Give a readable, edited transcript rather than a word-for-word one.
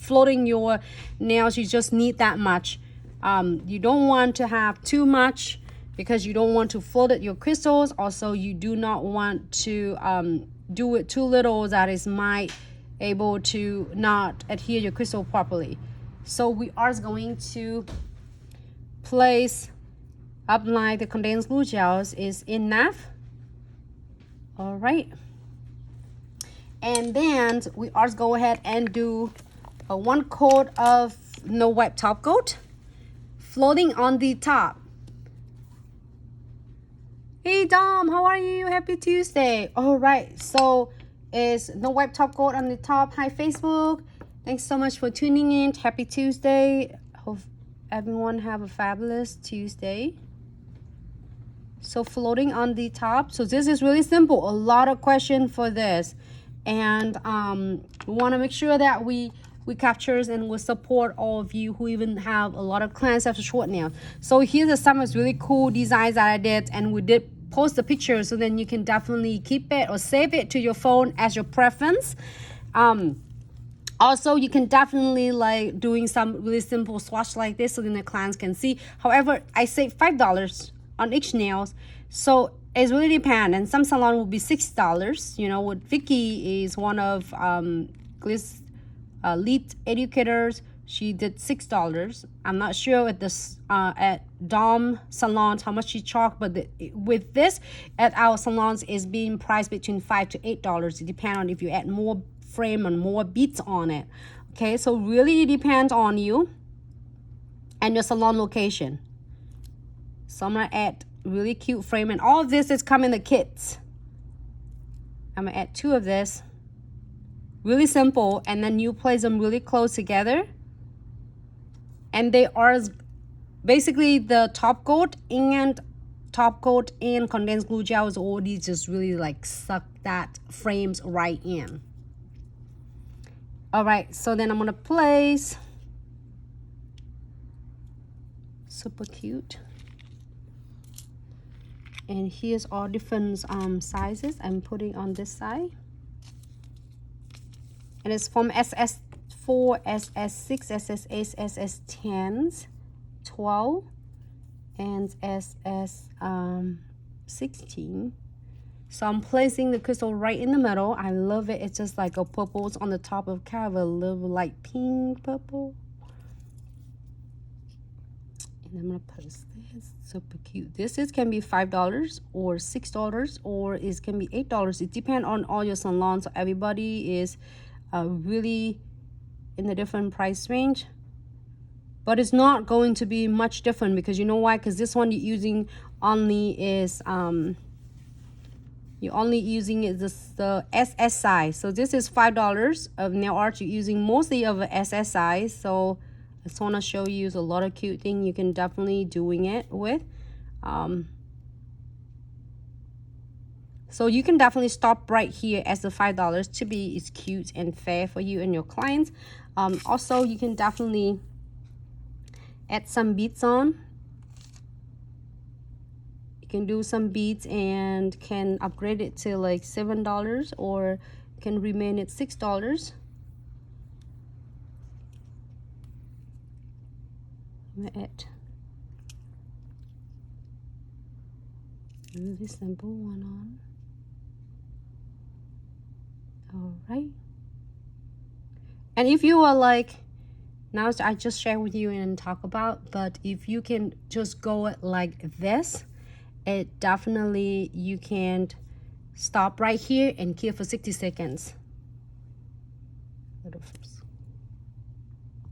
floating your nails, you just need that much. You don't want to have too much because you don't want to float your crystals. Also, you do not want to do it too little that is might able to not adhere your crystal properly. So we are going to place apply the condensed glue gels is enough. All right, and then we are go ahead and do a 1 coat of no wipe top coat floating on the top. Hey Dom, how are you? Happy Tuesday. All right, so is no wipe top coat on the top. Hi Facebook, thanks so much for tuning in. Happy Tuesday. Hope everyone have a fabulous Tuesday. So floating on the top. So this is really simple. A lot of question for this, and we want to make sure that we captures and we support all of you who even have a lot of clients have short nails. So here's a some of really cool designs that I did, and we did post the picture, so then you can definitely keep it or save it to your phone as your preference. Also, you can definitely like doing some really simple swatch like this, so then the clients can see. However, I save $5 on each nails, so it really depends. And some salon will be $6. You know, with Vicky is one of Glitz lead educators. She did $6. I'm not sure at this at Dom salons how much she charged, but with this at our salons is being priced between $5 to $8. It depends on if you add more frame and more beads on it. Okay, so really it depends on you and your salon location. So I'm gonna add really cute frame, and all of this is come in the kits. I'm gonna add 2 of this. Really simple, and then you place them really close together. And they are basically the top coat and condensed glue gel is already just really like suck that frames right in. All right, so then I'm gonna place, super cute. And here's all different sizes I'm putting on this side. And it's from SS4, SS6, SS8, SS10s, 12, and SS16. So I'm placing the crystal right in the middle. I love it. It's just like a purples on the top of kind of a little light pink purple. And I'm gonna post this. Super cute. This can be $5 or $6 or it can be $8. It depends on all your salons. So everybody is really in a different price range, but it's not going to be much different because you know why? Because this one you're using only is you're only using is the SS size. So this is $5 of nail art. You're using mostly of a SS size. So I just want to show you a lot of cute thing you can definitely doing it with. So you can definitely stop right here as the $5 to be is cute and fair for you and your clients. Also, you can definitely add some beads on. You can do some beads and can upgrade it to like $7 or can remain at $6. I'm gonna add really simple one on. All right, and if you are like, now I just share with you and talk about, but if you can just go like this, it definitely you can stop right here and keep for 60 seconds. Little